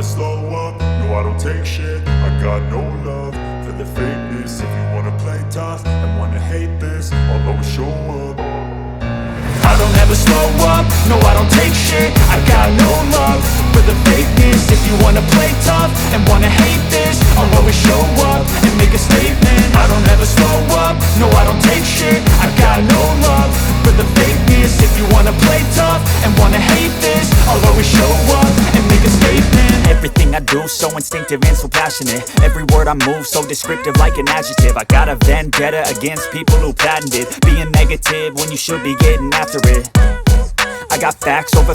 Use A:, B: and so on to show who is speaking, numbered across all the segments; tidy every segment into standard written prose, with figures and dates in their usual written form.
A: slow up, no I don't take shit. I got no love for the fakeness. If you wanna play tough and wanna hate this, I'll always show up. I don't ever slow up, no I don't take shit. I got no love for the fakeness. If you wanna play tough and wanna hate this, I'll always show up and make a statement. I don't ever slow up, no I don't take shit. I got no love for the fakeness. If you wanna play tough and wanna hate this, I'll always show up and make a statement. Everything I do so instinctive and so passionate. Every word I move so descriptive like an adjective. I got a vendetta against people who patented being negative when you should be getting after it. I got facts over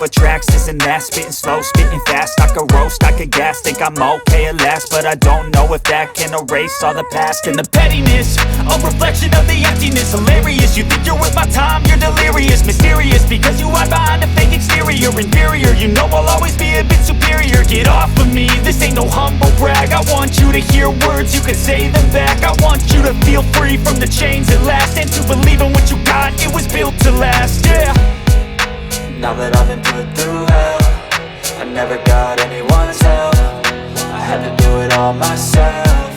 A: tracks, this and that. Spitting slow, spitting fast. I could roast, I could gas. Think I'm okay at last, but I don't know if that can erase all the past. And the pettiness, a reflection of the emptiness. Hilarious, you think you're worth my time, you're delirious. Mysterious, because you hide behind a fake exterior. Inferior, you know I'll always be a bit superior. Get off of me, this ain't no humble brag. I want you to hear words, you can say them back. I want you to feel free from the chains at last, and to believe in what you got, it was built to last, yeah.
B: Now that I've been put through hell, I never got anyone's help. I had to do it all myself.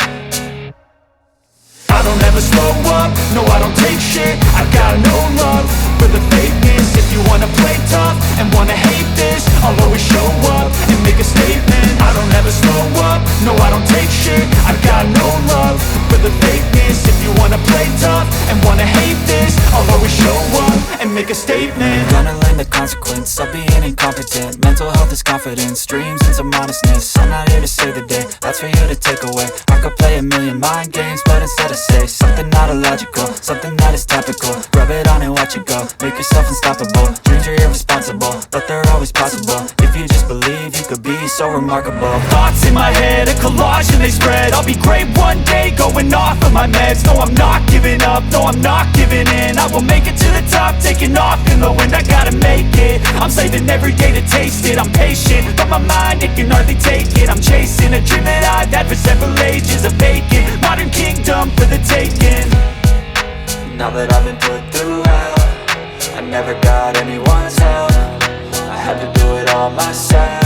A: I don't ever slow up, no I don't take shit. I got no love for the fakeness. If you wanna play tough and wanna hate this, I'll always show up and make a statement. I don't ever slow up, no I don't take shit. I got no love for the fakeness. If you wanna play tough and wanna hate this, I'll always show up and make a statement.
B: Gonna learn the consequence of being incompetent. Mental health is confidence, dreams and some honestness. I'm not here to save the day, that's for you to take away. I could play a million mind games, but instead I say something not illogical, something that is topical. Rub it on and watch it go, make yourself unstoppable. Dreams are irresponsible, but they're always possible. If you just believe, you could be so remarkable.
A: Thoughts in my head, a collage and they spread. I'll be great one day, going off of my meds. No I'm not giving up, no I'm not giving in. I will make it to the top, taking off in the wind. I gotta make it, I'm saving every day to taste it. I'm patient, but my mind, it can hardly take it. I'm chasing a dream that I've had for several ages. A vacant, modern kingdom for the taking.
B: Now that I've been put through hell, I never got anyone's help. I had to do it all myself.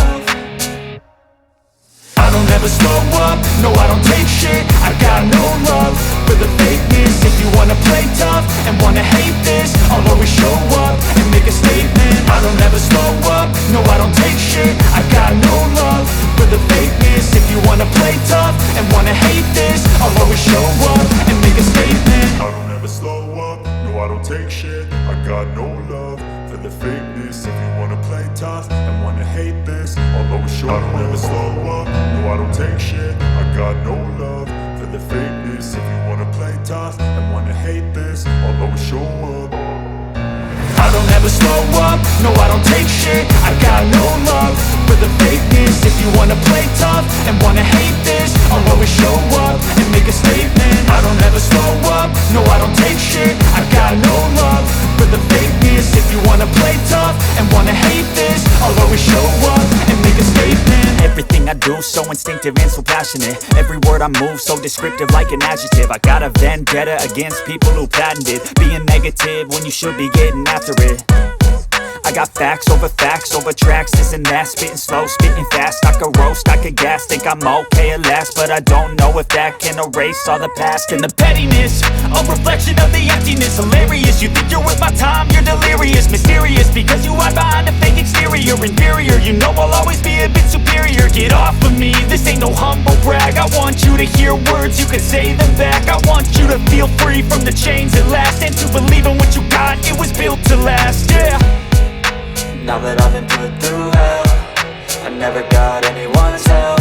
A: I don't ever slow up, no I don't take shit. I got no love for the fakeness. If you wanna play tough and wanna hate this, I'll always show up and make a statement. I don't ever slow up, no I don't take shit. I got no love for the fakeness. If you wanna play tough and wanna hate this, I'll always show up and make a statement. I don't ever slow up, no I don't take shit. I got no love for the fakeness. If you wanna play tough and wanna hate this, I'll always show up. I don't ever slow up, no I don't take shit. I got no love for the fakeness. If you wanna play tough and wanna hate this, I'll always show up. I don't ever slow up, no I don't take shit. I got no love for the fakeness. If you wanna play tough and wanna hate this, I'll always show up and make a statement. I don't ever slow up, no I don't take shit. I got no love for the fakeness. If you wanna play tough and wanna hate this, I'll always show up and make a statement. Everything I do so instinctive and so passionate. Every word I move so descriptive like an adjective. I got a vendetta against people who patented being negative when you should be getting after it. I got facts over tracks, this and that. Spitting slow, spitting fast. I could roast, I could gas. Think I'm okay at last, but I don't know if that can erase all the past. And the pettiness, a reflection of the emptiness. Hilarious, you think you're worth my time, you're delirious. Mysterious, because you hide behind a fake exterior. Inferior, you know I'll always be a bit superior. Get off of me, this ain't no humble brag. I want you to hear words, you can say them back. I want you to feel free from the chains at last, and to believe in what you got, it was built to last, yeah.
B: Now that I've been put through hell, I never got anyone's help.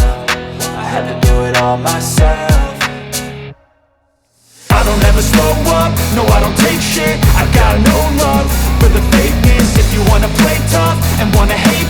B: I had to do it all myself.
A: I don't ever slow up, no I don't take shit. I got no love for the fakeness. If you wanna play tough and wanna hate